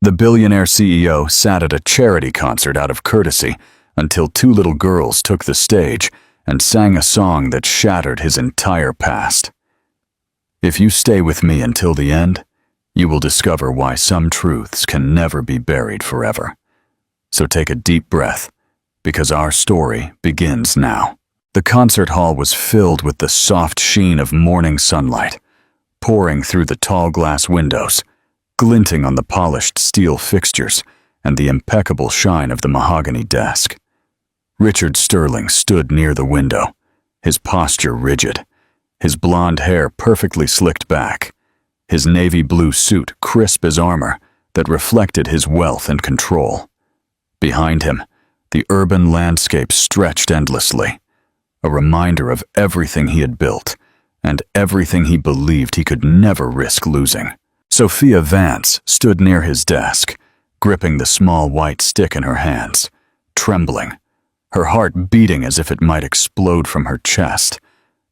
The billionaire CEO sat at a charity concert out of courtesy until two little girls took the stage and sang a song that shattered his entire past. If you stay with me until the end, you will discover why some truths can never be buried forever. So take a deep breath, because our story begins now. The concert hall was filled with the soft sheen of morning sunlight, pouring through the tall glass windows, glinting on the polished steel fixtures and the impeccable shine of the mahogany desk. Richard Sterling stood near the window, his posture rigid, his blonde hair perfectly slicked back, his navy blue suit crisp as armor that reflected his wealth and control. Behind him, the urban landscape stretched endlessly, a reminder of everything he had built and everything he believed he could never risk losing. Sophia Vance stood near his desk, gripping the small white stick in her hands, trembling, her heart beating as if it might explode from her chest.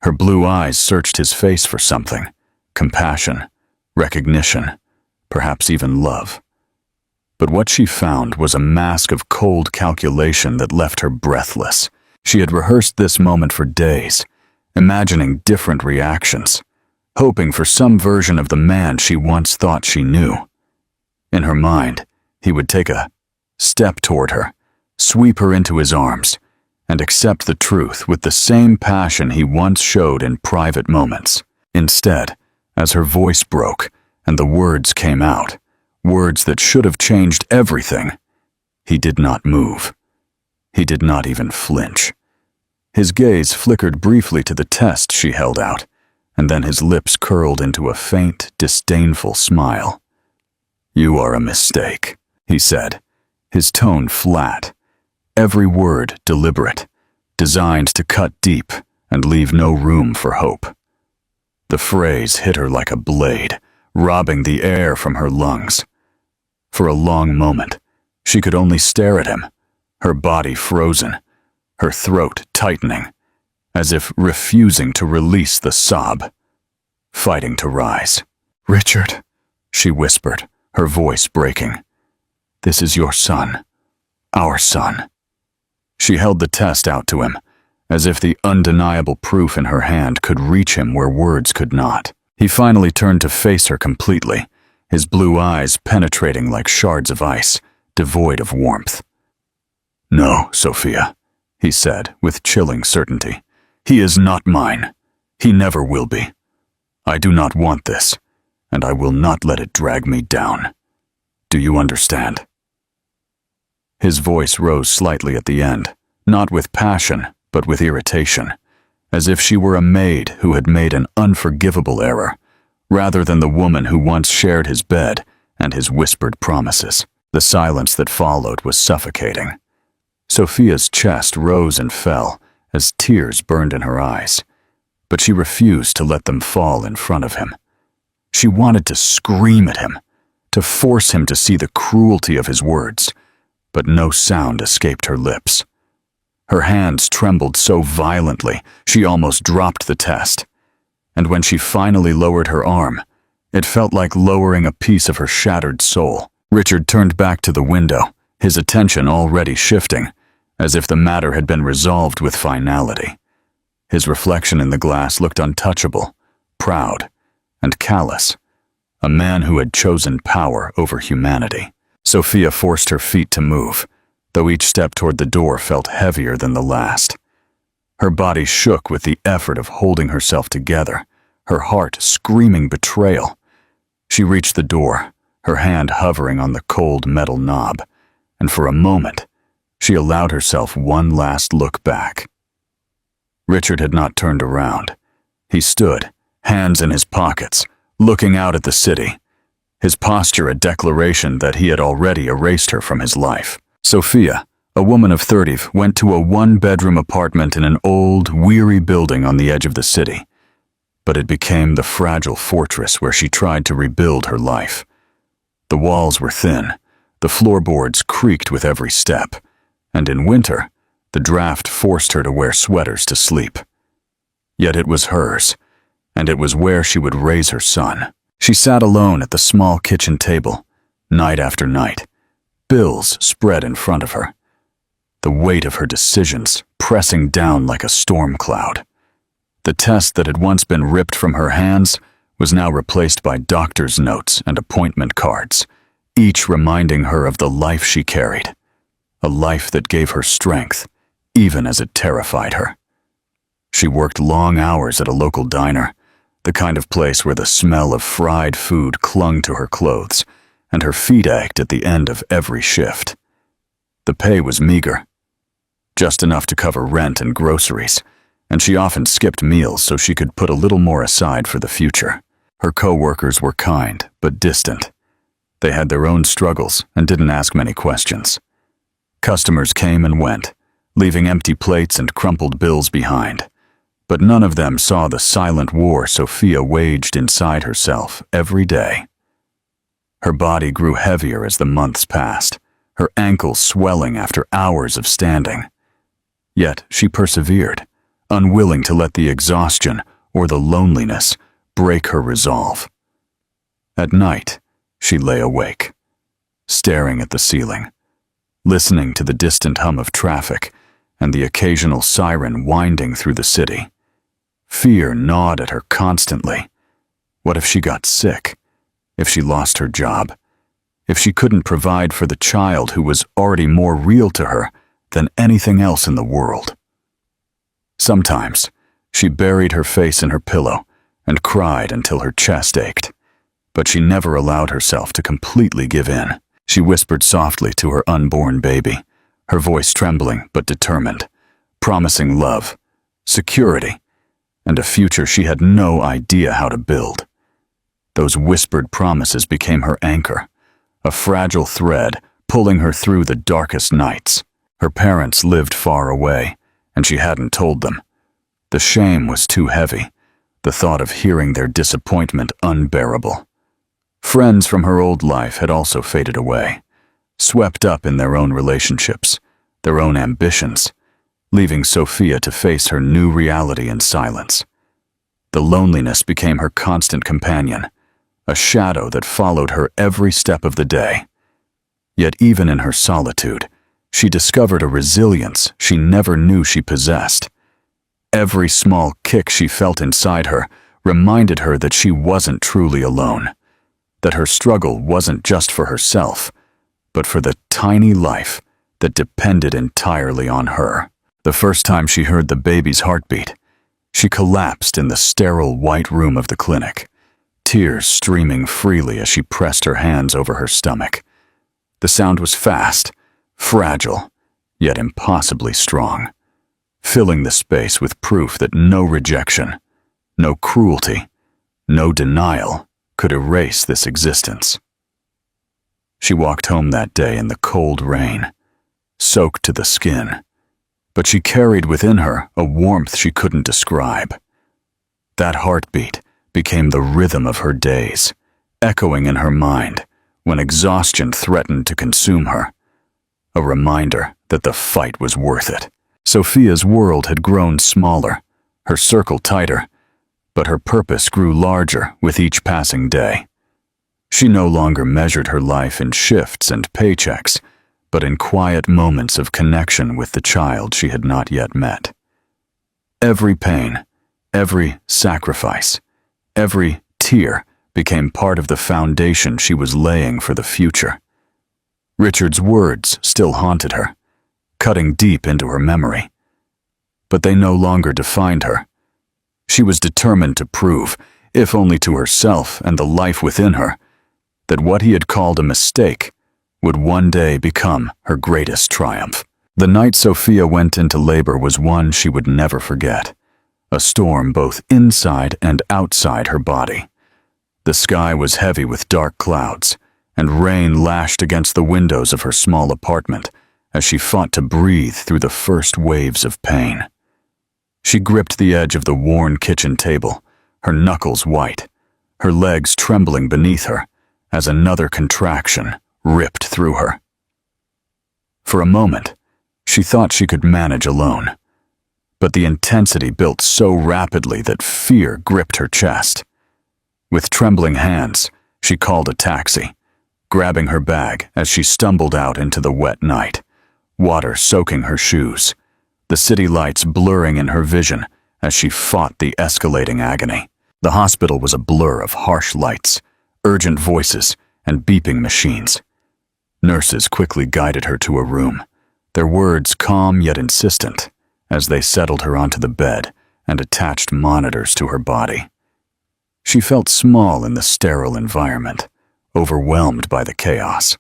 Her blue eyes searched his face for something: compassion, recognition, perhaps even love. But what she found was a mask of cold calculation that left her breathless. She had rehearsed this moment for days, imagining different reactions, hoping for some version of the man she once thought she knew. In her mind, he would take a step toward her, sweep her into his arms, and accept the truth with the same passion he once showed in private moments. Instead, as her voice broke and the words came out, words that should have changed everything, he did not move. He did not even flinch. His gaze flickered briefly to the test she held out, and then his lips curled into a faint, disdainful smile. "You are a mistake," he said, his tone flat, every word deliberate, designed to cut deep and leave no room for hope. The phrase hit her like a blade, robbing the air from her lungs. For a long moment, she could only stare at him, her body frozen, her throat tightening, as if refusing to release the sob, fighting to rise. "Richard," she whispered, her voice breaking. "This is your son, our son." She held the test out to him, as if the undeniable proof in her hand could reach him where words could not. He finally turned to face her completely, his blue eyes penetrating like shards of ice, devoid of warmth. "No, Sophia," he said with chilling certainty. "He is not mine. He never will be. I do not want this, and I will not let it drag me down. Do you understand?" His voice rose slightly at the end, not with passion, but with irritation, as if she were a maid who had made an unforgivable error, rather than the woman who once shared his bed and his whispered promises. The silence that followed was suffocating. Sophia's chest rose and fell as tears burned in her eyes, but she refused to let them fall in front of him. She wanted to scream at him, to force him to see the cruelty of his words, but no sound escaped her lips. Her hands trembled so violently she almost dropped the test, and when she finally lowered her arm, it felt like lowering a piece of her shattered soul. Richard turned back to the window, his attention already shifting, as if the matter had been resolved with finality. His reflection in the glass looked untouchable, proud, and callous, a man who had chosen power over humanity. Sophia forced her feet to move, though each step toward the door felt heavier than the last. Her body shook with the effort of holding herself together, her heart screaming betrayal. She reached the door, her hand hovering on the cold metal knob, and for a moment, she allowed herself one last look back. Richard had not turned around. He stood, hands in his pockets, looking out at the city, his posture a declaration that he had already erased her from his life. Sophia, a woman of 30, went to a one-bedroom apartment in an old, weary building on the edge of the city. But it became the fragile fortress where she tried to rebuild her life. The walls were thin, the floorboards creaked with every step, and in winter, the draft forced her to wear sweaters to sleep. Yet it was hers, and it was where she would raise her son. She sat alone at the small kitchen table, Night after night, bills spread in front of her, the weight of her decisions pressing down like a storm cloud. The test that had once been ripped from her hands was now replaced by doctor's notes and appointment cards, each reminding her of the life she carried, a life that gave her strength, even as it terrified her. She worked long hours at a local diner, the kind of place where the smell of fried food clung to her clothes, and her feet ached at the end of every shift. The pay was meager, just enough to cover rent and groceries, and she often skipped meals so she could put a little more aside for the future. Her co-workers were kind but distant. They had their own struggles and didn't ask many questions. Customers came and went, leaving empty plates and crumpled bills behind, but none of them saw the silent war Sophia waged inside herself every day. Her body grew heavier as the months passed, her ankles swelling after hours of standing. Yet she persevered, unwilling to let the exhaustion or the loneliness break her resolve. At night, she lay awake, staring at the ceiling, listening to the distant hum of traffic and the occasional siren winding through the city. Fear gnawed at her constantly. What if she got sick? If she lost her job? If she couldn't provide for the child who was already more real to her than anything else in the world? Sometimes, she buried her face in her pillow and cried until her chest ached. But she never allowed herself to completely give in. She whispered softly to her unborn baby, her voice trembling but determined, promising love, security, and a future she had no idea how to build. Those whispered promises became her anchor, a fragile thread pulling her through the darkest nights. Her parents lived far away, and she hadn't told them. The shame was too heavy, the thought of hearing their disappointment unbearable. Friends from her old life had also faded away, swept up in their own relationships, their own ambitions, leaving Sophia to face her new reality in silence. The loneliness became her constant companion, a shadow that followed her every step of the day. Yet even in her solitude, she discovered a resilience she never knew she possessed. Every small kick she felt inside her reminded her that she wasn't truly alone, that her struggle wasn't just for herself, but for the tiny life that depended entirely on her. The first time she heard the baby's heartbeat, she collapsed in the sterile white room of the clinic, tears streaming freely as she pressed her hands over her stomach. The sound was fast, fragile, yet impossibly strong, filling the space with proof that no rejection, no cruelty, no denial could erase this existence. She walked home that day in the cold rain, soaked to the skin, but she carried within her a warmth she couldn't describe. That heartbeat became the rhythm of her days, echoing in her mind when exhaustion threatened to consume her, a reminder that the fight was worth it. Sophia's world had grown smaller, her circle tighter, but her purpose grew larger with each passing day. She no longer measured her life in shifts and paychecks, but in quiet moments of connection with the child she had not yet met. Every pain, every sacrifice, every tear became part of the foundation she was laying for the future. Richard's words still haunted her, cutting deep into her memory. But they no longer defined her. She was determined to prove, if only to herself and the life within her, that what he had called a mistake would one day become her greatest triumph. The night Sophia went into labor was one she would never forget, a storm both inside and outside her body. The sky was heavy with dark clouds, and rain lashed against the windows of her small apartment as she fought to breathe through the first waves of pain. She gripped the edge of the worn kitchen table, her knuckles white, her legs trembling beneath her as another contraction ripped through her. For a moment, she thought she could manage alone, but the intensity built so rapidly that fear gripped her chest. With trembling hands, she called a taxi, grabbing her bag as she stumbled out into the wet night, water soaking her shoes, the city lights blurring in her vision as she fought the escalating agony. The hospital was a blur of harsh lights, urgent voices, and beeping machines. Nurses quickly guided her to a room, their words calm yet insistent, as they settled her onto the bed and attached monitors to her body. She felt small in the sterile environment, overwhelmed by the chaos.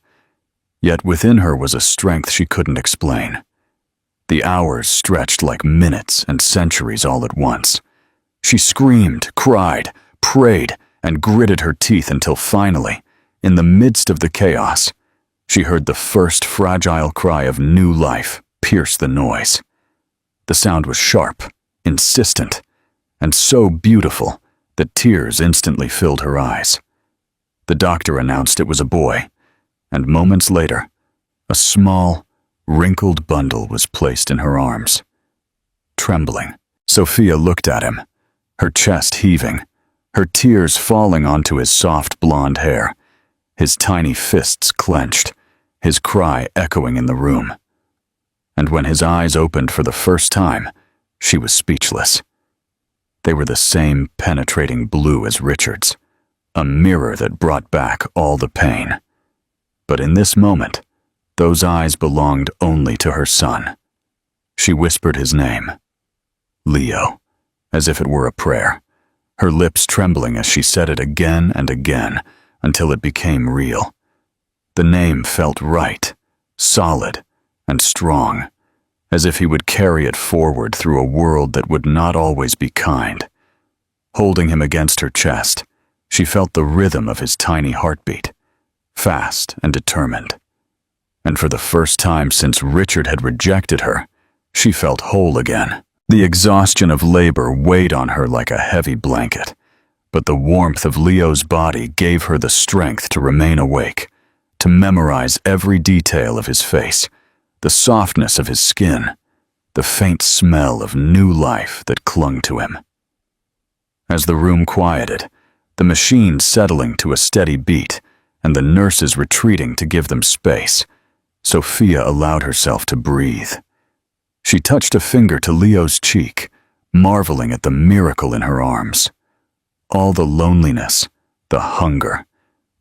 Yet within her was a strength she couldn't explain. The hours stretched like minutes and centuries all at once. She screamed, cried, prayed, and gritted her teeth until finally, in the midst of the chaos, she heard the first fragile cry of new life pierce the noise. The sound was sharp, insistent, and so beautiful that tears instantly filled her eyes. The doctor announced it was a boy, and moments later, a small, wrinkled bundle was placed in her arms. Trembling, Sophia looked at him, her chest heaving, her tears falling onto his soft blonde hair, his tiny fists clenched, his cry echoing in the room. And when his eyes opened for the first time, she was speechless. They were the same penetrating blue as Richard's, a mirror that brought back all the pain. But in this moment, those eyes belonged only to her son. She whispered his name, Leo, as if it were a prayer, her lips trembling as she said it again and again until it became real. The name felt right, solid, and strong, as if he would carry it forward through a world that would not always be kind. Holding him against her chest, she felt the rhythm of his tiny heartbeat, fast and determined. And for the first time since Richard had rejected her, she felt whole again. The exhaustion of labor weighed on her like a heavy blanket, but the warmth of Leo's body gave her the strength to remain awake, to memorize every detail of his face, the softness of his skin, the faint smell of new life that clung to him. As the room quieted, the machine settling to a steady beat, and the nurses retreating to give them space, Sophia allowed herself to breathe. She touched a finger to Leo's cheek, marveling at the miracle in her arms. All the loneliness, the hunger,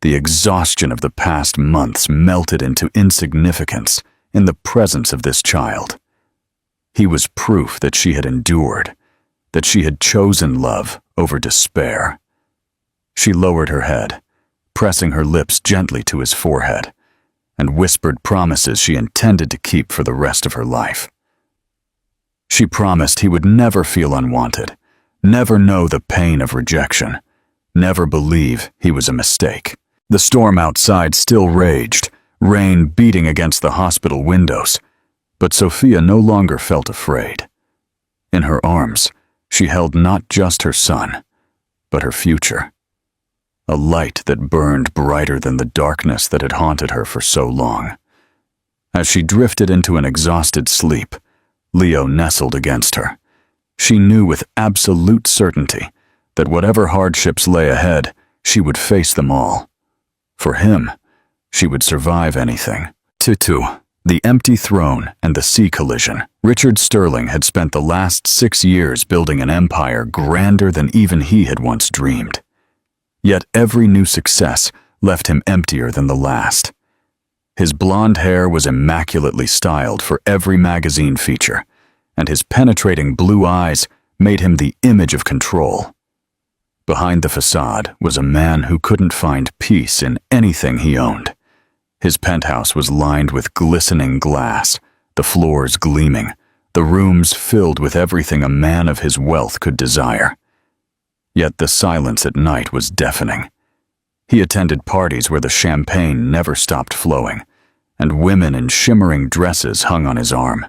the exhaustion of the past months melted into insignificance in the presence of this child. He was proof that she had endured, that she had chosen love over despair. She lowered her head, pressing her lips gently to his forehead, and whispered promises she intended to keep for the rest of her life. She promised he would never feel unwanted, never know the pain of rejection, never believe he was a mistake. The storm outside still raged, rain beating against the hospital windows, but Sophia no longer felt afraid. In her arms, she held not just her son, but her future. A light that burned brighter than the darkness that had haunted her for so long. As she drifted into an exhausted sleep, Leo nestled against her. She knew with absolute certainty that whatever hardships lay ahead, she would face them all. For him, she would survive anything. 2. The empty throne and the sea collision. Richard Sterling had spent the last 6 years building an empire grander than even he had once dreamed. Yet every new success left him emptier than the last. His blonde hair was immaculately styled for every magazine feature, and his penetrating blue eyes made him the image of control. Behind the facade was a man who couldn't find peace in anything he owned. His penthouse was lined with glistening glass, the floors gleaming, the rooms filled with everything a man of his wealth could desire. Yet the silence at night was deafening. He attended parties where the champagne never stopped flowing, and women in shimmering dresses hung on his arm.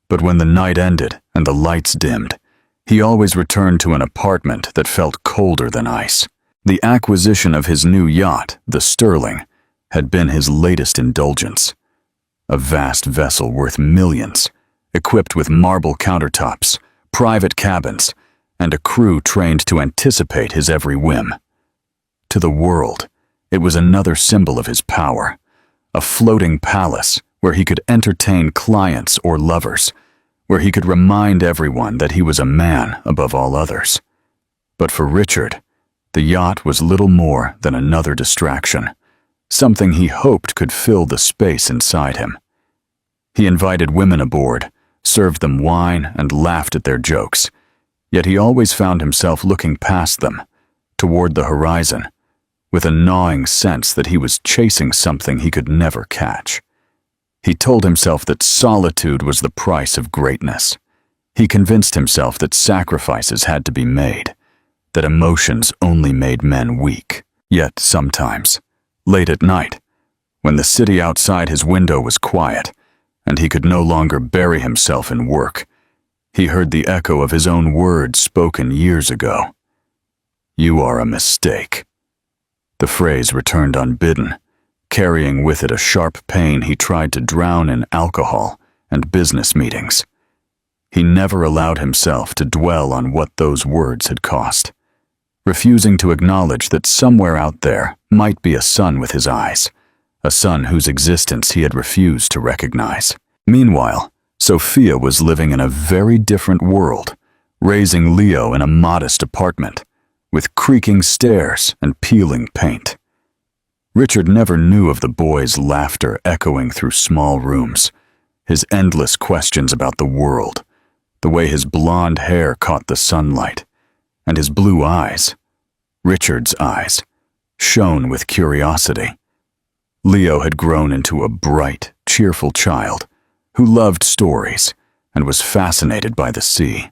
But when the night ended and the lights dimmed, he always returned to an apartment that felt colder than ice. The acquisition of his new yacht, the Sterling, had been his latest indulgence. A vast vessel worth millions, equipped with marble countertops, private cabins, and a crew trained to anticipate his every whim. To the world, It was another symbol of his power, a floating palace where he could entertain clients or lovers, where he could remind everyone that he was a man above all others. But for Richard, the yacht was little more than another distraction, something he hoped could fill the space inside him. He invited women aboard, served them wine, and laughed at their jokes, yet he always found himself looking past them, toward the horizon, with a gnawing sense that he was chasing something he could never catch. He told himself that solitude was the price of greatness. He convinced himself that sacrifices had to be made, that emotions only made men weak. Yet sometimes, late at night, when the city outside his window was quiet, and he could no longer bury himself in work, he heard the echo of his own words spoken years ago. "You are a mistake." The phrase returned unbidden, carrying with it a sharp pain he tried to drown in alcohol and business meetings. He never allowed himself to dwell on what those words had cost, refusing to acknowledge that somewhere out there might be a son with his eyes, a son whose existence he had refused to recognize. Meanwhile, Sophia was living in a very different world, raising Leo in a modest apartment, with creaking stairs and peeling paint. Richard never knew of the boy's laughter echoing through small rooms, his endless questions about the world, the way his blonde hair caught the sunlight, and his blue eyes, Richard's eyes, shone with curiosity. Leo had grown into a bright, cheerful child who loved stories and was fascinated by the sea,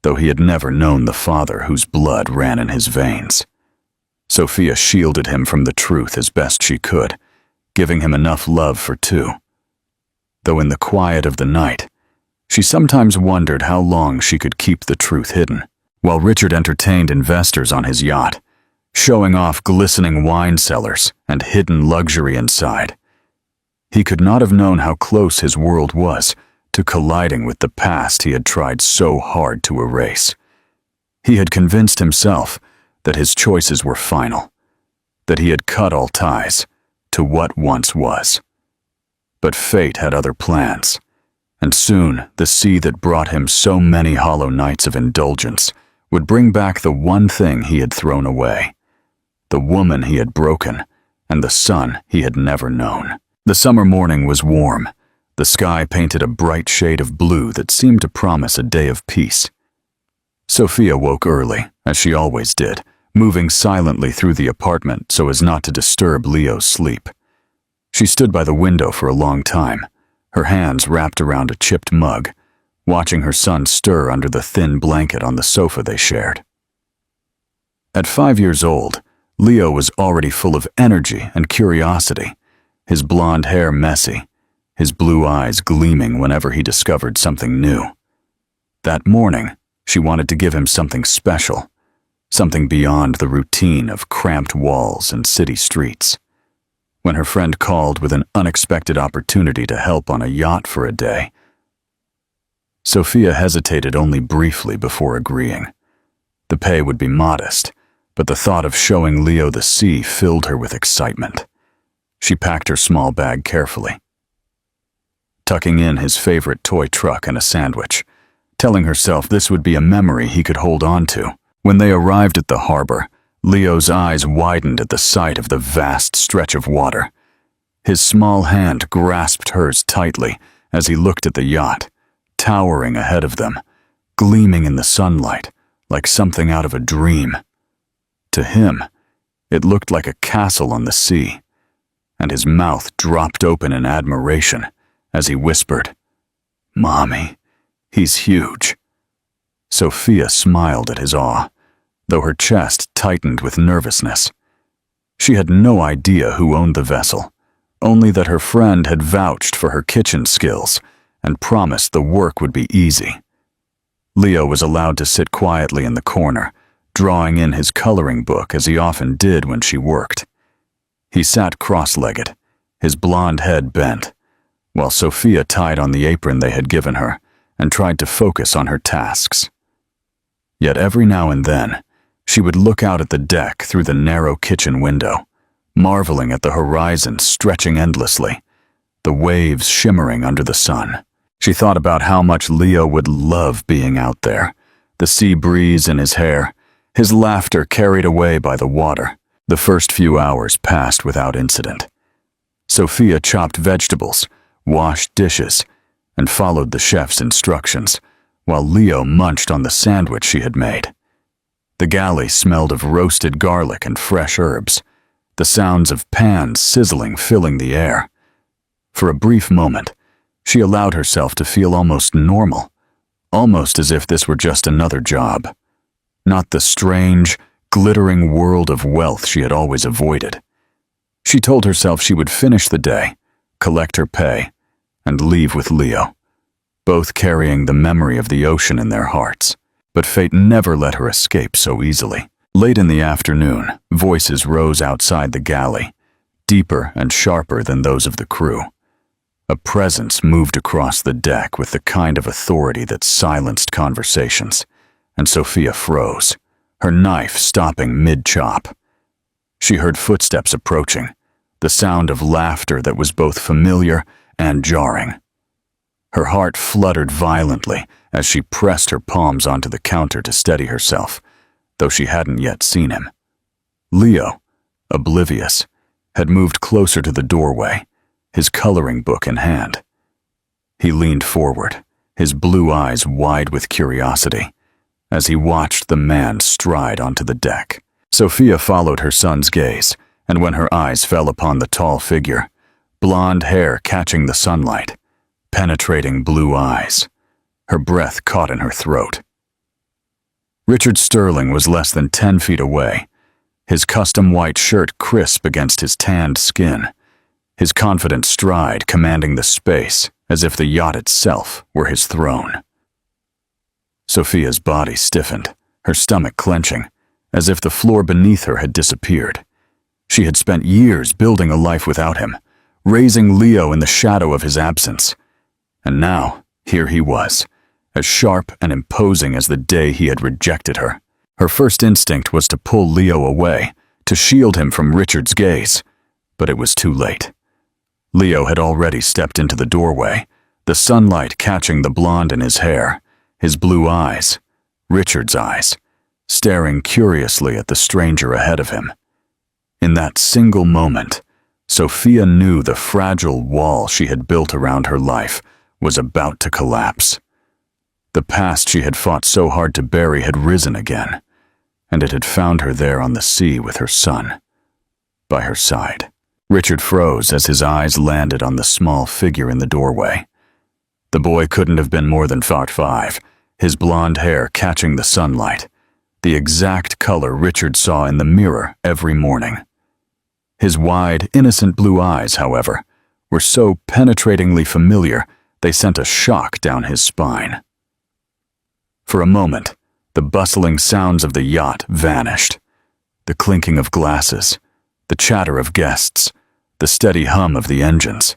though he had never known the father whose blood ran in his veins. Sophia shielded him from the truth as best she could, giving him enough love for two. Though in the quiet of the night, she sometimes wondered how long she could keep the truth hidden. While Richard entertained investors on his yacht, showing off glistening wine cellars and hidden luxury inside, he could not have known how close his world was to colliding with the past he had tried so hard to erase. He had convinced himself that his choices were final, that he had cut all ties to what once was. But fate had other plans, and soon the sea that brought him so many hollow nights of indulgence would bring back the one thing he had thrown away, the woman he had broken, and the son he had never known. The summer morning was warm. The sky painted a bright shade of blue that seemed to promise a day of peace. Sophia woke early, as she always did, moving silently through the apartment so as not to disturb Leo's sleep. She stood by the window for a long time, her hands wrapped around a chipped mug, watching her son stir under the thin blanket on the sofa they shared. At 5 years old, Leo was already full of energy and curiosity, his blonde hair messy, his blue eyes gleaming whenever he discovered something new. That morning, she wanted to give him something special, something beyond the routine of cramped walls and city streets. When her friend called with an unexpected opportunity to help on a yacht for a day, Sophia hesitated only briefly before agreeing. The pay would be modest, but the thought of showing Leo the sea filled her with excitement. She packed her small bag carefully, tucking in his favorite toy truck and a sandwich, telling herself this would be a memory he could hold on to. When they arrived at the harbor, Leo's eyes widened at the sight of the vast stretch of water. His small hand grasped hers tightly as he looked at the yacht, towering ahead of them, gleaming in the sunlight like something out of a dream. To him, it looked like a castle on the sea, and his mouth dropped open in admiration as he whispered, "Mommy, he's huge." Sophia smiled at his awe, though her chest tightened with nervousness. She had no idea who owned the vessel, only that her friend had vouched for her kitchen skills and promised the work would be easy. Leo was allowed to sit quietly in the corner, drawing in his coloring book as he often did when she worked. He sat cross-legged, his blonde head bent, while Sophia tied on the apron they had given her and tried to focus on her tasks. Yet every now and then, she would look out at the deck through the narrow kitchen window, marveling at the horizon stretching endlessly, the waves shimmering under the sun. She thought about how much Leo would love being out there, the sea breeze in his hair, his laughter carried away by the water. The first few hours passed without incident. Sophia chopped vegetables, washed dishes, and followed the chef's instructions, while Leo munched on the sandwich she had made. The galley smelled of roasted garlic and fresh herbs, the sounds of pans sizzling filling the air. For a brief moment, she allowed herself to feel almost normal, almost as if this were just another job, not the strange, glittering world of wealth she had always avoided. She told herself she would finish the day, collect her pay, and leave with Leo, both carrying the memory of the ocean in their hearts. But fate never let her escape so easily. Late in the afternoon, voices rose outside the galley, deeper and sharper than those of the crew. A presence moved across the deck with the kind of authority that silenced conversations, and Sophia froze, her knife stopping mid-chop. She heard footsteps approaching, the sound of laughter that was both familiar and jarring. Her heart fluttered violently as she pressed her palms onto the counter to steady herself, though she hadn't yet seen him. Leo, oblivious, had moved closer to the doorway, his coloring book in hand. He leaned forward, his blue eyes wide with curiosity, as he watched the man stride onto the deck. Sophia followed her son's gaze, and when her eyes fell upon the tall figure, blonde hair catching the sunlight, penetrating blue eyes, her breath caught in her throat. Richard Sterling was less than 10 feet away, his custom white shirt crisp against his tanned skin, his confident stride commanding the space as if the yacht itself were his throne. Sophia's body stiffened, her stomach clenching, as if the floor beneath her had disappeared. She had spent years building a life without him, raising Leo in the shadow of his absence. And now, here he was, as sharp and imposing as the day he had rejected her. Her first instinct was to pull Leo away, to shield him from Richard's gaze, but it was too late. Leo had already stepped into the doorway, the sunlight catching the blonde in his hair, his blue eyes, Richard's eyes, staring curiously at the stranger ahead of him. In that single moment, Sophia knew the fragile wall she had built around her life was about to collapse. The past she had fought so hard to bury had risen again, and it had found her there on the sea with her son, by her side. Richard froze as his eyes landed on the small figure in the doorway. The boy couldn't have been more than 5'5", his blonde hair catching the sunlight, the exact color Richard saw in the mirror every morning. His wide, innocent blue eyes, however, were so penetratingly familiar they sent a shock down his spine. For a moment, the bustling sounds of the yacht vanished. The clinking of glasses, the chatter of guests, the steady hum of the engines,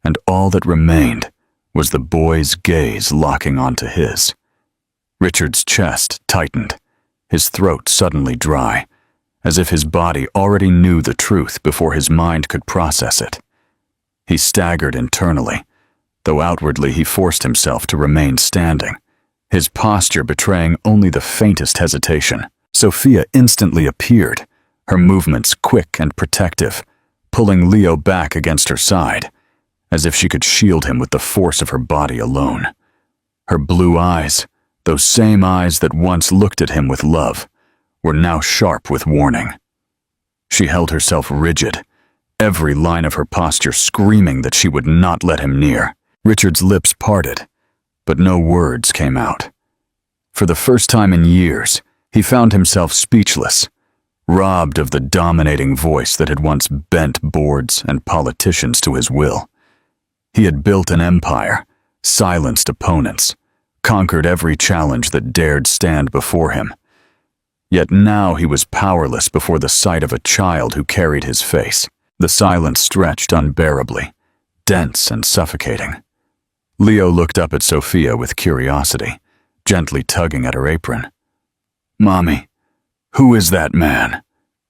and all that remained was the boy's gaze locking onto his. Richard's chest tightened, his throat suddenly dry, as if his body already knew the truth before his mind could process it. He staggered internally, though outwardly he forced himself to remain standing, his posture betraying only the faintest hesitation. Sophia instantly appeared, her movements quick and protective, pulling Leo back against her side, as if she could shield him with the force of her body alone. Her blue eyes, those same eyes that once looked at him with love, were now sharp with warning. She held herself rigid, every line of her posture screaming that she would not let him near. Richard's lips parted, but no words came out. For the first time in years, he found himself speechless, robbed of the dominating voice that had once bent boards and politicians to his will. He had built an empire, silenced opponents, conquered every challenge that dared stand before him. Yet now he was powerless before the sight of a child who carried his face. The silence stretched unbearably, dense and suffocating. Leo looked up at Sophia with curiosity, gently tugging at her apron. "Mommy, who is that man?"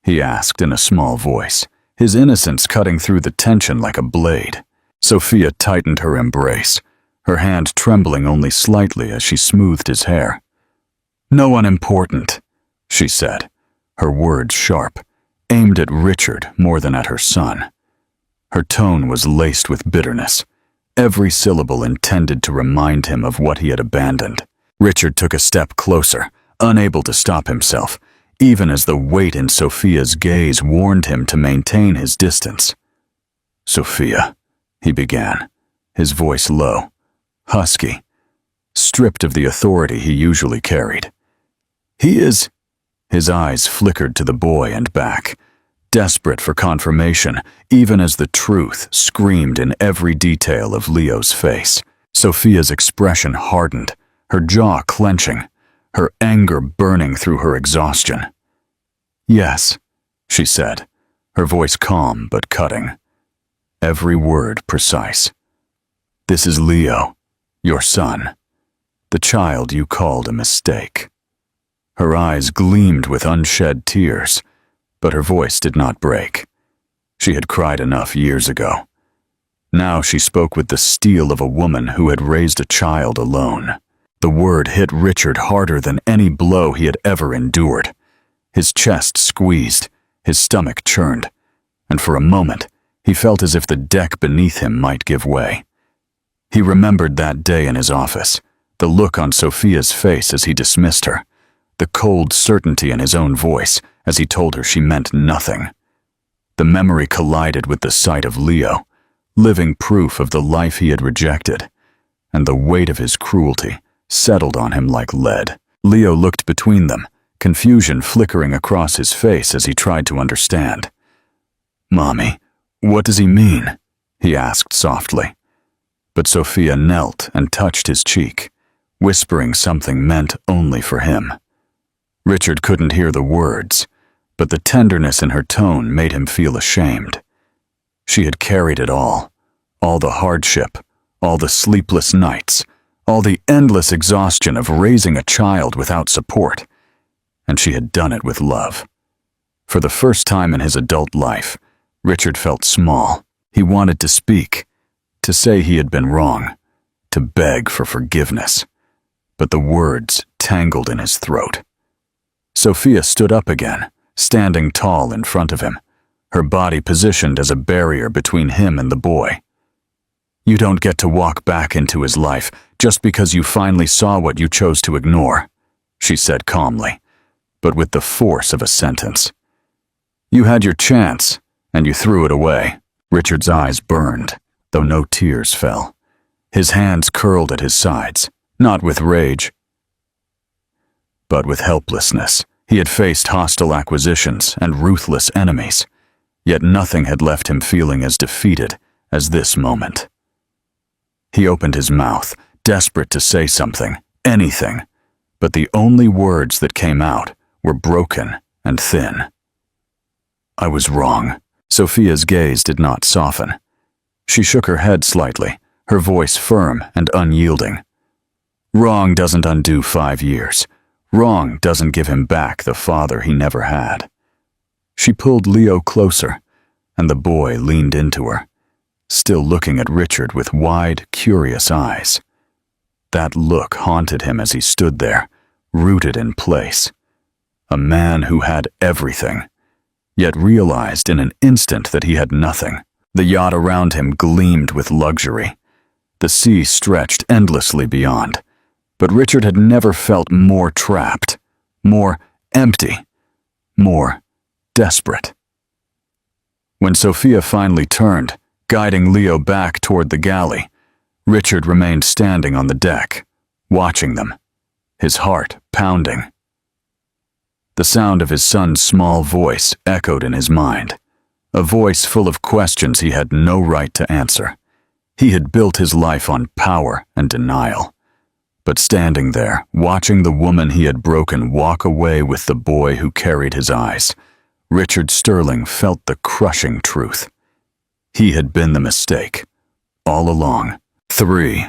he asked in a small voice, his innocence cutting through the tension like a blade. Sophia tightened her embrace, her hand trembling only slightly as she smoothed his hair. "No one important," she said, her words sharp, aimed at Richard more than at her son. Her tone was laced with bitterness, every syllable intended to remind him of what he had abandoned. Richard took a step closer, unable to stop himself, even as the weight in Sophia's gaze warned him to maintain his distance. "Sophia," he began, his voice low, husky, stripped of the authority he usually carried. "He is—" His eyes flickered to the boy and back, desperate for confirmation, even as the truth screamed in every detail of Leo's face. Sophia's expression hardened, her jaw clenching, her anger burning through her exhaustion. "Yes," she said, her voice calm but cutting, every word precise. "This is Leo, your son, the child you called a mistake." Her eyes gleamed with unshed tears, but her voice did not break. She had cried enough years ago. Now she spoke with the steel of a woman who had raised a child alone. The word hit Richard harder than any blow he had ever endured. His chest squeezed, his stomach churned, and for a moment he felt as if the deck beneath him might give way. He remembered that day in his office, the look on Sophia's face as he dismissed her, the cold certainty in his own voice as he told her she meant nothing. The memory collided with the sight of Leo, living proof of the life he had rejected, and the weight of his cruelty settled on him like lead. Leo looked between them, confusion flickering across his face as he tried to understand. "Mommy, what does he mean?" he asked softly. But Sophia knelt and touched his cheek, whispering something meant only for him. Richard couldn't hear the words, but the tenderness in her tone made him feel ashamed. She had carried it all the hardship, all the sleepless nights, all the endless exhaustion of raising a child without support, and she had done it with love. For the first time in his adult life, Richard felt small. He wanted to speak, to say he had been wrong, to beg for forgiveness, but the words tangled in his throat. Sophia stood up again, standing tall in front of him, her body positioned as a barrier between him and the boy. "You don't get to walk back into his life just because you finally saw what you chose to ignore," she said calmly, but with the force of a sentence. "You had your chance, and you threw it away." Richard's eyes burned, though no tears fell. His hands curled at his sides, not with rage, but with helplessness. He had faced hostile acquisitions and ruthless enemies, yet nothing had left him feeling as defeated as this moment. He opened his mouth, desperate to say something, anything, but the only words that came out were broken and thin. "I was wrong." Sophia's gaze did not soften. She shook her head slightly, her voice firm and unyielding. "Wrong doesn't undo 5 years. Wrong doesn't give him back the father he never had." She pulled Leo closer, and the boy leaned into her, still looking at Richard with wide, curious eyes. That look haunted him as he stood there, rooted in place. A man who had everything, yet realized in an instant that he had nothing. The yacht around him gleamed with luxury. The sea stretched endlessly beyond. But Richard had never felt more trapped, more empty, more desperate. When Sophia finally turned, guiding Leo back toward the galley, Richard remained standing on the deck, watching them, his heart pounding. The sound of his son's small voice echoed in his mind, a voice full of questions he had no right to answer. He had built his life on power and denial. But standing there, watching the woman he had broken walk away with the boy who carried his eyes, Richard Sterling felt the crushing truth. He had been the mistake, all along. 3.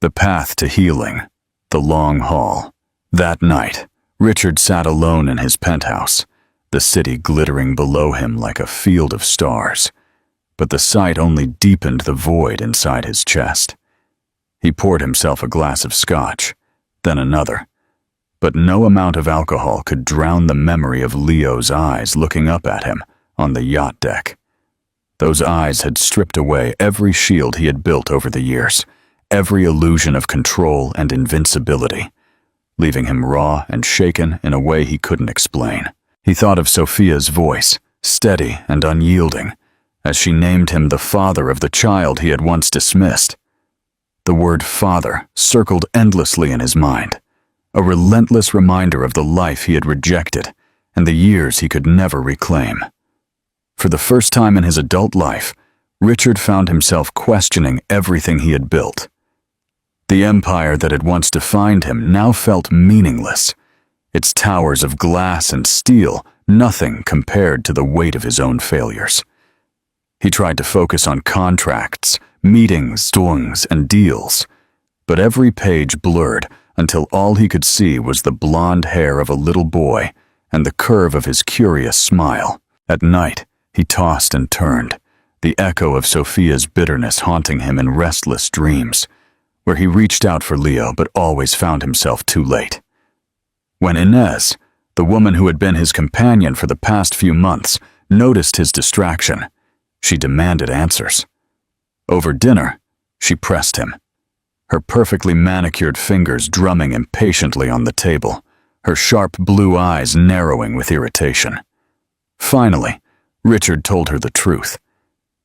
The path to healing, the long haul. That night, Richard sat alone in his penthouse, the city glittering below him like a field of stars. But the sight only deepened the void inside his chest. He poured himself a glass of scotch, then another. But no amount of alcohol could drown the memory of Leo's eyes looking up at him on the yacht deck. Those eyes had stripped away every shield he had built over the years, every illusion of control and invincibility, leaving him raw and shaken in a way he couldn't explain. He thought of Sophia's voice, steady and unyielding, as she named him the father of the child he had once dismissed. The word father circled endlessly in his mind, a relentless reminder of the life he had rejected and the years he could never reclaim. For the first time in his adult life, Richard found himself questioning everything he had built. The empire that had once defined him now felt meaningless, its towers of glass and steel nothing compared to the weight of his own failures. He tried to focus on contracts, meetings, doings, and deals, but every page blurred until all he could see was the blonde hair of a little boy and the curve of his curious smile. At night, he tossed and turned, the echo of Sophia's bitterness haunting him in restless dreams, where he reached out for Leo but always found himself too late. When Inez, the woman who had been his companion for the past few months, noticed his distraction, she demanded answers. Over dinner, she pressed him, her perfectly manicured fingers drumming impatiently on the table, her sharp blue eyes narrowing with irritation. Finally, Richard told her the truth,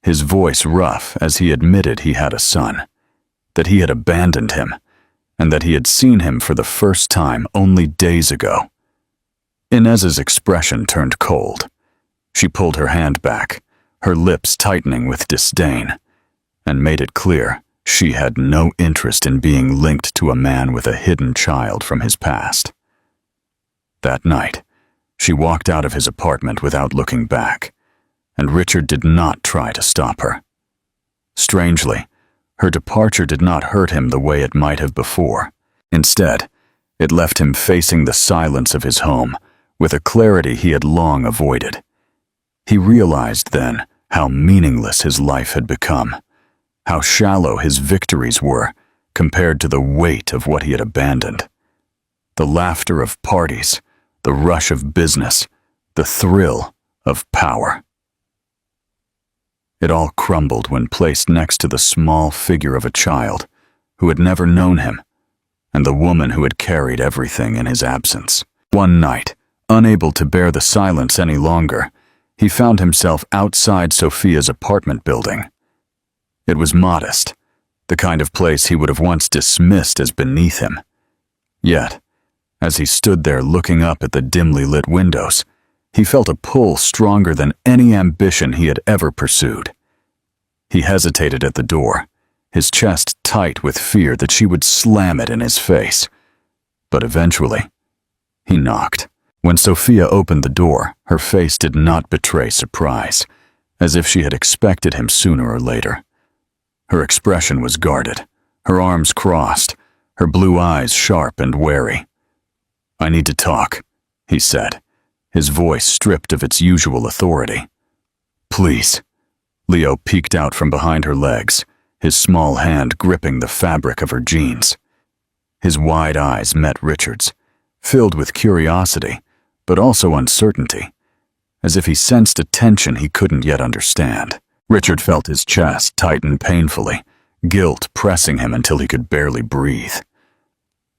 his voice rough as he admitted he had a son, that he had abandoned him, and that he had seen him for the first time only days ago. Inez's expression turned cold. She pulled her hand back, her lips tightening with disdain, and made it clear she had no interest in being linked to a man with a hidden child from his past. That night, she walked out of his apartment without looking back, and Richard did not try to stop her. Strangely, her departure did not hurt him the way it might have before. Instead, it left him facing the silence of his home with a clarity he had long avoided. He realized then how meaningless his life had become, how shallow his victories were compared to the weight of what he had abandoned. The laughter of parties, the rush of business, the thrill of power. It all crumbled when placed next to the small figure of a child who had never known him, and the woman who had carried everything in his absence. One night, unable to bear the silence any longer, he found himself outside Sophia's apartment building. It was modest, the kind of place he would have once dismissed as beneath him. Yet, as he stood there looking up at the dimly lit windows, he felt a pull stronger than any ambition he had ever pursued. He hesitated at the door, his chest tight with fear that she would slam it in his face. But eventually, he knocked. When Sophia opened the door, her face did not betray surprise, as if she had expected him sooner or later. Her expression was guarded, her arms crossed, her blue eyes sharp and wary. "I need to talk," he said, his voice stripped of its usual authority. "Please." Leo peeked out from behind her legs, his small hand gripping the fabric of her jeans. His wide eyes met Richard's, filled with curiosity, but also uncertainty, as if he sensed a tension he couldn't yet understand. Richard felt his chest tighten painfully, guilt pressing him until he could barely breathe.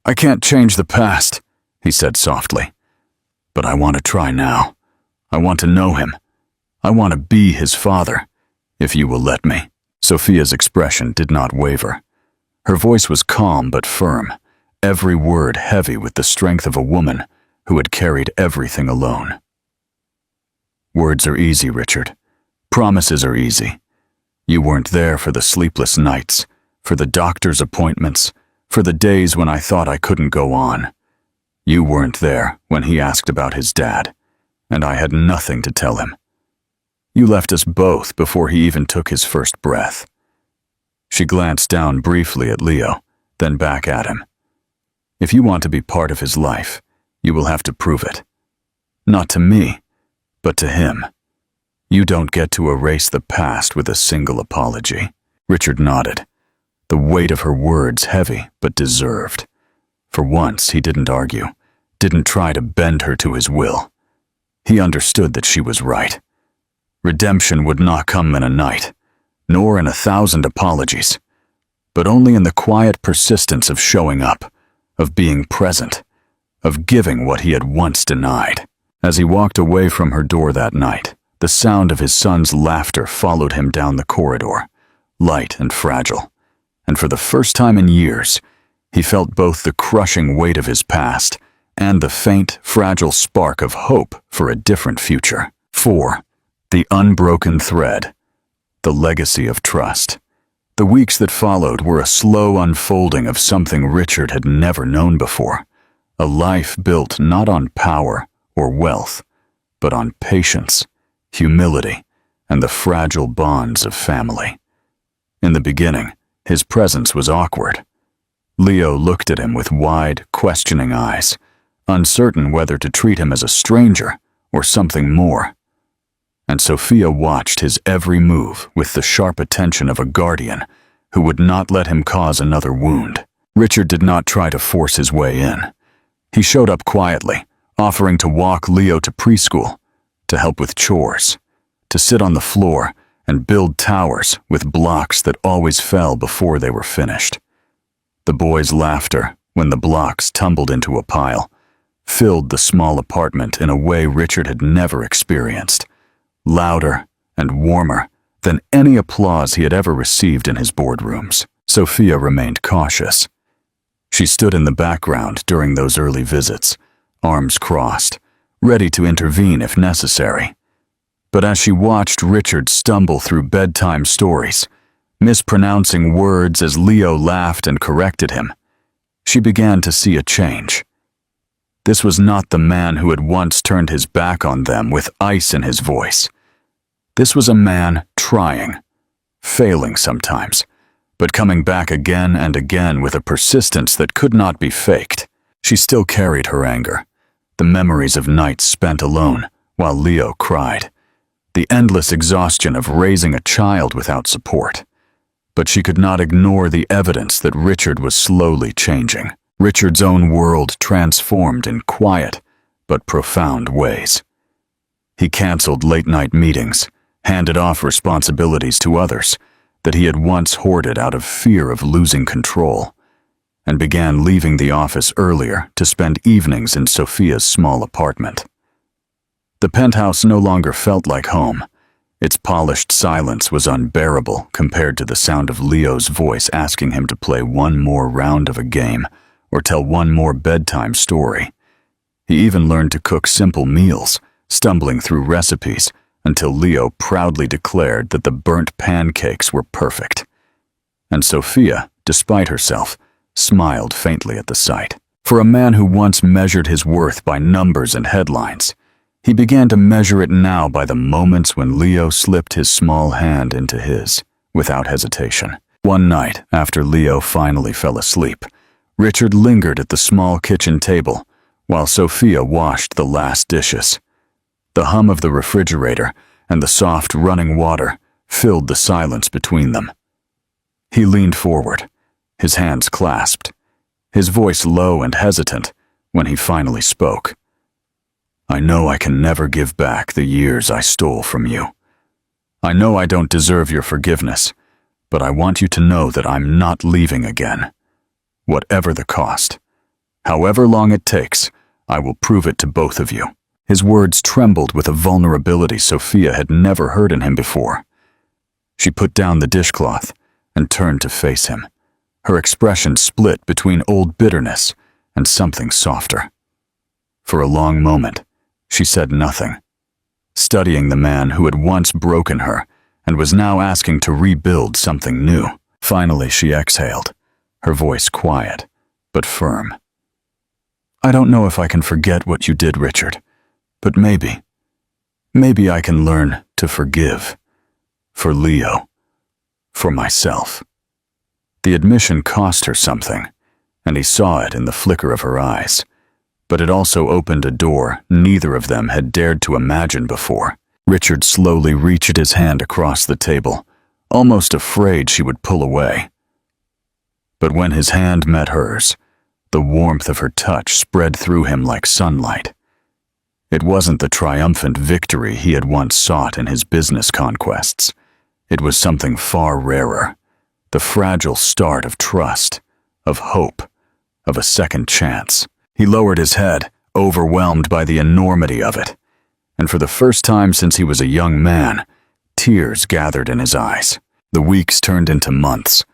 "I can't change the past," he said softly. "But I want to try now. I want to know him. I want to be his father, if you will let me." Sophia's expression did not waver. Her voice was calm but firm, every word heavy with the strength of a woman who had carried everything alone. "Words are easy, Richard. Promises are easy. You weren't there for the sleepless nights, for the doctor's appointments, for the days when I thought I couldn't go on. You weren't there when he asked about his dad, and I had nothing to tell him. You left us both before he even took his first breath." She glanced down briefly at Leo, then back at him. "If you want to be part of his life, you will have to prove it. Not to me, But to him, you don't get to erase the past with a single apology. Richard nodded, the weight of her words heavy but deserved. For once, he didn't argue, didn't try to bend her to his will. He understood that she was right. Redemption would not come in a night, nor in 1,000 apologies, but only in the quiet persistence of showing up, of being present, of giving what he had once denied. As he walked away from her door that night, the sound of his son's laughter followed him down the corridor, light and fragile, and for the first time in years, he felt both the crushing weight of his past and the faint, fragile spark of hope for a different future. 4. The unbroken thread. The legacy of trust. The weeks that followed were a slow unfolding of something Richard had never known before, a life built not on power or wealth, but on patience, humility, and the fragile bonds of family. In the beginning, his presence was awkward. Leo looked at him with wide, questioning eyes, uncertain whether to treat him as a stranger or something more. And Sophia watched his every move with the sharp attention of a guardian who would not let him cause another wound. Richard did not try to force his way in. He showed up quietly, offering to walk Leo to preschool, to help with chores, to sit on the floor and build towers with blocks that always fell before they were finished. The boy's laughter, when the blocks tumbled into a pile, filled the small apartment in a way Richard had never experienced, louder and warmer than any applause he had ever received in his boardrooms. Sophia remained cautious. She stood in the background during those early visits, arms crossed, ready to intervene if necessary. But as she watched Richard stumble through bedtime stories, mispronouncing words as Leo laughed and corrected him, she began to see a change. This was not the man who had once turned his back on them with ice in his voice. This was a man trying, failing sometimes, but coming back again and again with a persistence that could not be faked. She still carried her anger, the memories of nights spent alone while Leo cried, the endless exhaustion of raising a child without support. But she could not ignore the evidence that Richard was slowly changing. Richard's own world transformed in quiet but profound ways. He canceled late-night meetings, handed off responsibilities to others that he had once hoarded out of fear of losing control, and began leaving the office earlier to spend evenings in Sophia's small apartment. The penthouse no longer felt like home. Its polished silence was unbearable compared to the sound of Leo's voice asking him to play one more round of a game or tell one more bedtime story. He even learned to cook simple meals, stumbling through recipes until Leo proudly declared that the burnt pancakes were perfect. And Sophia, despite herself, smiled faintly at the sight. For a man who once measured his worth by numbers and headlines, he began to measure it now by the moments when Leo slipped his small hand into his, without hesitation. One night, after Leo finally fell asleep, Richard lingered at the small kitchen table while Sophia washed the last dishes. The hum of the refrigerator and the soft running water filled the silence between them. He leaned forward, his hands clasped, his voice low and hesitant when he finally spoke. "I know I can never give back the years I stole from you. I know I don't deserve your forgiveness, but I want you to know that I'm not leaving again. Whatever the cost, however long it takes, I will prove it to both of you." His words trembled with a vulnerability Sophia had never heard in him before. She put down the dishcloth and turned to face him, her expression split between old bitterness and something softer. For a long moment, she said nothing, studying the man who had once broken her and was now asking to rebuild something new. Finally, she exhaled, her voice quiet but firm. "I don't know if I can forget what you did, Richard, but maybe I can learn to forgive. For Leo, for myself." The admission cost her something, and he saw it in the flicker of her eyes. but it also opened a door neither of them had dared to imagine before. Richard slowly reached his hand across the table, almost afraid she would pull away. But when his hand met hers, the warmth of her touch spread through him like sunlight. It wasn't the triumphant victory he had once sought in his business conquests. It was something far rarer, the fragile start of trust, of hope, of a second chance. He lowered his head, overwhelmed by the enormity of it, and for the first time since he was a young man, tears gathered in his eyes. The weeks turned into months,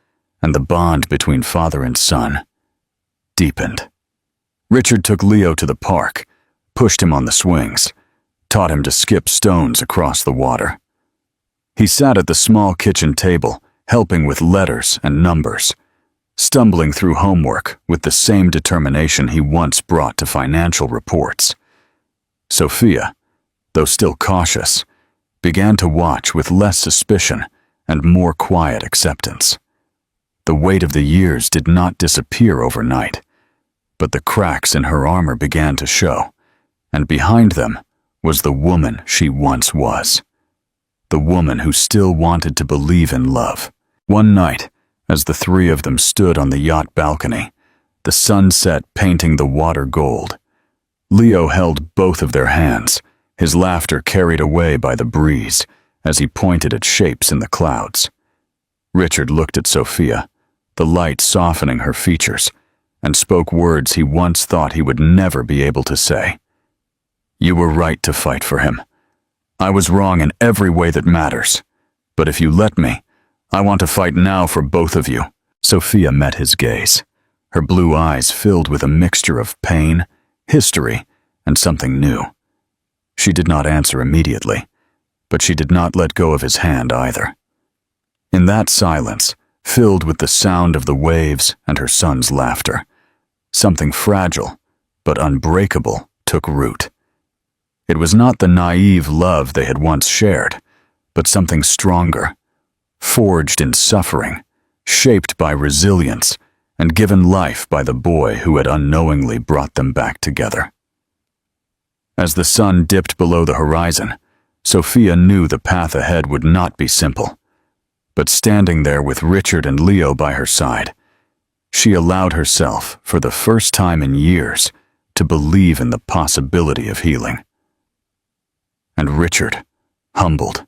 and the bond between father and son deepened. Richard took Leo to the park, pushed him on the swings, taught him to skip stones across the water. He sat at the small kitchen table, helping with letters and numbers, stumbling through homework with the same determination he once brought to financial reports. Sophia, though still cautious, began to watch with less suspicion and more quiet acceptance. The weight of the years did not disappear overnight, but the cracks in her armor began to show, and behind them was the woman she once was. The woman who still wanted to believe in love. One night, as the three of them stood on the yacht balcony, the sunset painting the water gold, Leo held both of their hands, his laughter carried away by the breeze as he pointed at shapes in the clouds. Richard looked at Sophia, the light softening her features, and spoke words he once thought he would never be able to say. "You were right to fight for him. I was wrong in every way that matters. But if you let me, I want to fight now for both of you." Sophia met his gaze, her blue eyes filled with a mixture of pain, history, and something new. She did not answer immediately, but she did not let go of his hand either. In that silence, filled with the sound of the waves and her son's laughter, something fragile but unbreakable took root. It was not the naive love they had once shared, but something stronger, forged in suffering, shaped by resilience, and given life by the boy who had unknowingly brought them back together. As the sun dipped below the horizon, Sophia knew the path ahead would not be simple. But standing there with Richard and Leo by her side, she allowed herself, for the first time in years, to believe in the possibility of healing. And Richard, humbled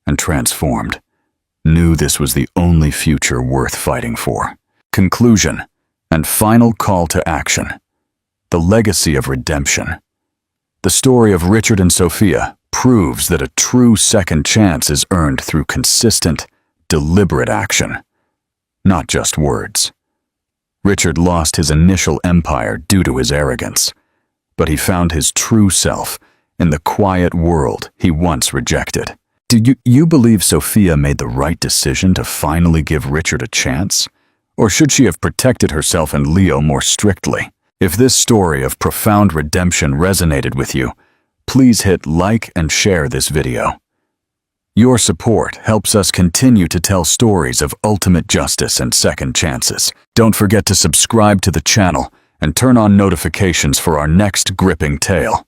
and transformed, knew this was the only future worth fighting for. Conclusion and final call to action. The legacy of redemption. The story of Richard and Sophia proves that a true second chance is earned through consistent, deliberate action, not just words. Richard lost his initial empire due to his arrogance, but he found his true self in the quiet world he once rejected. Do you believe Sophia made the right decision to finally give Richard a chance? Or should she have protected herself and Leo more strictly? If this story of profound redemption resonated with you, please hit like and share this video. Your support helps us continue to tell stories of ultimate justice and second chances. Don't forget to subscribe to the channel and turn on notifications for our next gripping tale.